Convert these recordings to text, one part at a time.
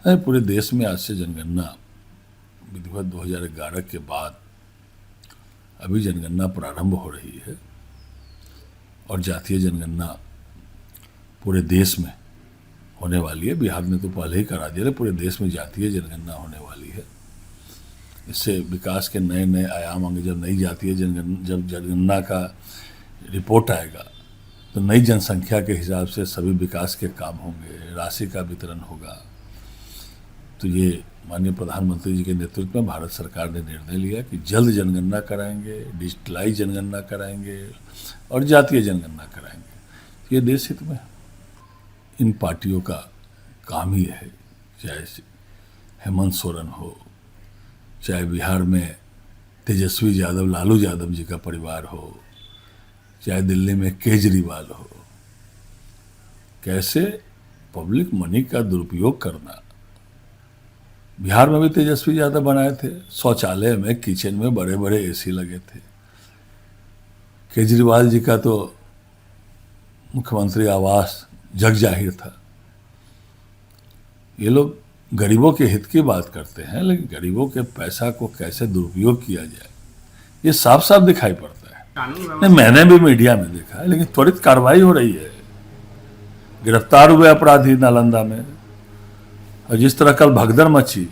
है। पूरे देश में आज से जनगणना विधिवत 2011 के बाद अभी जनगणना प्रारंभ हो रही है और जातीय जनगणना पूरे देश में होने वाली है। बिहार ने तो पहले ही करा दिया है, पूरे देश में जातीय जनगणना होने वाली है। इससे विकास के नए नए आयाम होंगे। जब नई जातीय जनगणना का रिपोर्ट आएगा तो नई जनसंख्या के हिसाब से सभी विकास के काम होंगे, राशि का वितरण होगा। तो ये माननीय प्रधानमंत्री जी के नेतृत्व में भारत सरकार ने निर्णय लिया कि जल्द जनगणना कराएंगे, डिजिटलाइज जनगणना कराएंगे और जातीय जनगणना कराएंगे। ये देश हित में इन पार्टियों का काम ही है, चाहे हेमंत सोरेन हो, चाहे बिहार में तेजस्वी यादव लालू यादव जी का परिवार हो, चाहे दिल्ली में केजरीवाल हो। कैसे पब्लिक मनी का दुरुपयोग करना। बिहार में भी तेजस्वी यादव बनाए थे, शौचालय में किचन में बड़े बड़े एसी लगे थे। केजरीवाल जी का तो मुख्यमंत्री आवास जग जाहिर था। ये लोग गरीबों के हित की बात करते हैं, लेकिन गरीबों के पैसा को कैसे दुरुपयोग किया जाए ये साफ साफ दिखाई पड़ता है। नहीं, मैंने भी मीडिया में देखा है, लेकिन त्वरित कार्रवाई हो रही है। गिरफ्तार हुए अपराधी नालंदा में। और जिस तरह कल भगदड़ मची,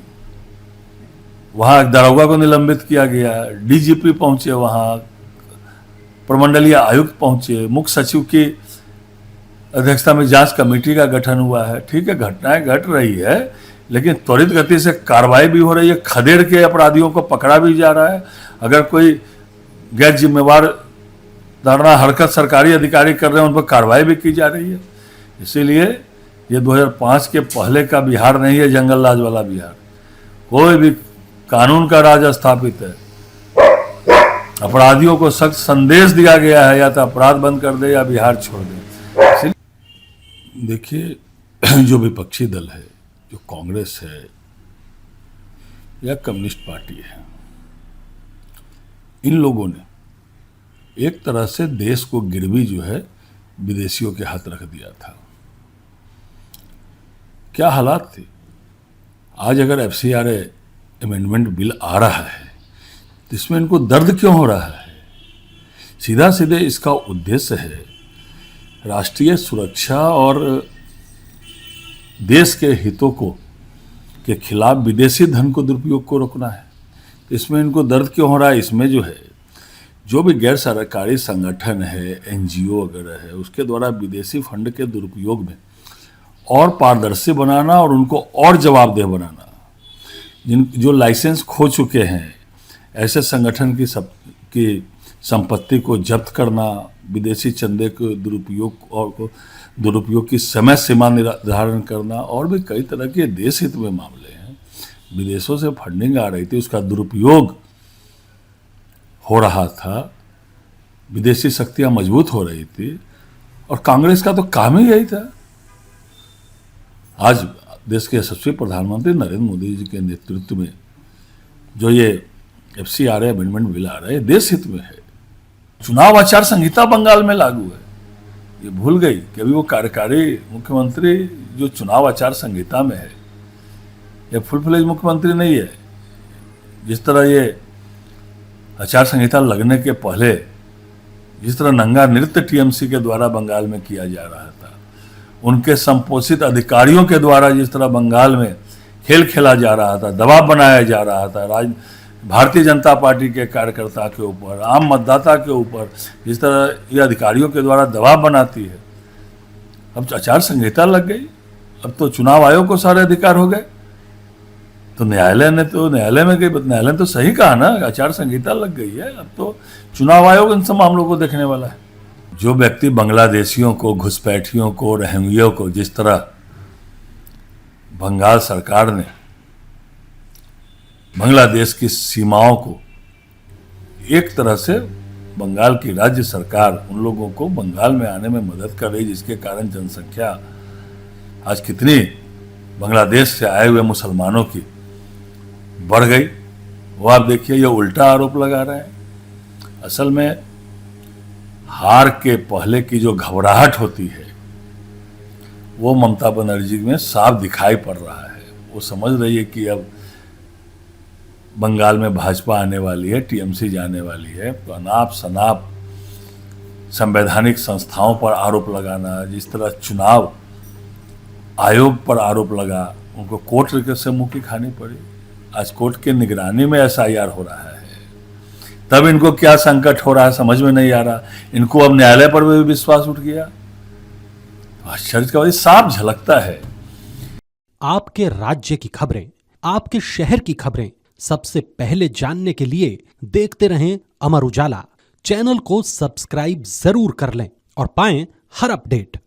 वहां दरोगा को निलंबित किया गया, डीजीपी पहुंचे, वहां प्रमंडलीय आयुक्त पहुंचे, मुख्य सचिव की अध्यक्षता में जांच कमेटी का गठन हुआ है। ठीक है, घटनाएं घट रही है, लेकिन त्वरित गति से कार्रवाई भी हो रही है। खदेड़ के अपराधियों को पकड़ा भी जा रहा है। अगर कोई गैर जिम्मेवार धारणा हरकत सरकारी अधिकारी कर रहे हैं, उन पर कार्रवाई भी की जा रही है। इसीलिए ये 2005 के पहले का बिहार नहीं है, जंगल राज वाला बिहार। कोई भी कानून का राज स्थापित है। अपराधियों को सख्त संदेश दिया गया है, या तो अपराध बंद कर दे या बिहार छोड़ दे। देखिए, जो विपक्षी दल है, जो कांग्रेस है या कम्युनिस्ट पार्टी है, इन लोगों ने एक तरह से देश को गिरवी जो है विदेशियों के हाथ रख दिया था। क्या हालात थे। आज अगर FCRA अमेंडमेंट बिल आ रहा है तो इसमें इनको दर्द क्यों हो रहा है। सीधा सीधे इसका उद्देश्य है राष्ट्रीय सुरक्षा और देश के हितों को के खिलाफ विदेशी धन को दुरुपयोग को रोकना है। तो इसमें इनको दर्द क्यों हो रहा है। इसमें जो है, जो भी गैर सरकारी संगठन है, NGO वगैरह है, उसके द्वारा विदेशी फंड के दुरुपयोग में और पारदर्शी बनाना और उनको और जवाबदेह बनाना। जो लाइसेंस खो चुके हैं, ऐसे संगठन की संपत्ति को जब्त करना, विदेशी चंदे के दुरुपयोग की समय सीमा निर्धारण करना, और भी कई तरह के देश हित में मामले हैं। विदेशों से फंडिंग आ रही थी, उसका दुरुपयोग हो रहा था, विदेशी शक्तियां मजबूत हो रही थी, और कांग्रेस का तो काम ही यही था। आज देश के यशस्वी प्रधानमंत्री नरेंद्र मोदी जी के नेतृत्व में जो ये FCRA अमेंडमेंट बिल आ रहा है, देश हित में है। चुनाव आचार संहिता बंगाल में लागू है। ये भूल गई कि अभी वो कार्यकारी मुख्यमंत्री जो चुनाव आचार संहिता में है, ये फुल फ्लेज मुख्यमंत्री नहीं है। जिस तरह ये आचार संहिता लगने के पहले जिस तरह नंगा नृत्य TMC के द्वारा बंगाल में किया जा रहा था, उनके संपोषित अधिकारियों के द्वारा जिस तरह बंगाल में खेल खेला जा रहा था, दबाव बनाया जा रहा था भारतीय जनता पार्टी के कार्यकर्ता के ऊपर, आम मतदाता के ऊपर, जिस तरह ये अधिकारियों के द्वारा दबाव बनाती है। अब आचार संहिता लग गई, अब तो चुनाव आयोग को सारे अधिकार हो गए। तो न्यायालय में गई, न्यायालय ने तो सही कहा ना, आचार संहिता लग गई है, अब तो चुनाव आयोग इन सब मामलों को देखने वाला है। जो व्यक्ति बांग्लादेशियों को, घुसपैठियों को, रोहिंग्या को, जिस तरह बंगाल सरकार ने बांग्लादेश की सीमाओं को, एक तरह से बंगाल की राज्य सरकार उन लोगों को बंगाल में आने में मदद कर रही, जिसके कारण जनसंख्या आज कितनी बांग्लादेश से आए हुए मुसलमानों की बढ़ गई, वो आप देखिए। ये उल्टा आरोप लगा रहे हैं। असल में हार के पहले की जो घबराहट होती है, वो ममता बनर्जी में साफ दिखाई पड़ रहा है। वो समझ रही है कि अब बंगाल में भाजपा आने वाली है, टीएमसी जाने वाली है, तो अनाप शनाप संवैधानिक संस्थाओं पर आरोप लगाना, जिस तरह चुनाव आयोग पर आरोप लगा, उनको कोर्ट से मुक्ति खानी पड़ी। आज कोर्ट के निगरानी में एसआईआर हो रहा है, तब इनको क्या संकट हो रहा है समझ में नहीं आ रहा। इनको अब न्यायालय पर भी विश्वास उठ गया। आश्चर्य का बात साफ झलकता है। आपके राज्य की खबरें, आपके शहर की खबरें सबसे पहले जानने के लिए देखते रहें अमर उजाला। चैनल को सब्सक्राइब जरूर कर लें और पाएं हर अपडेट।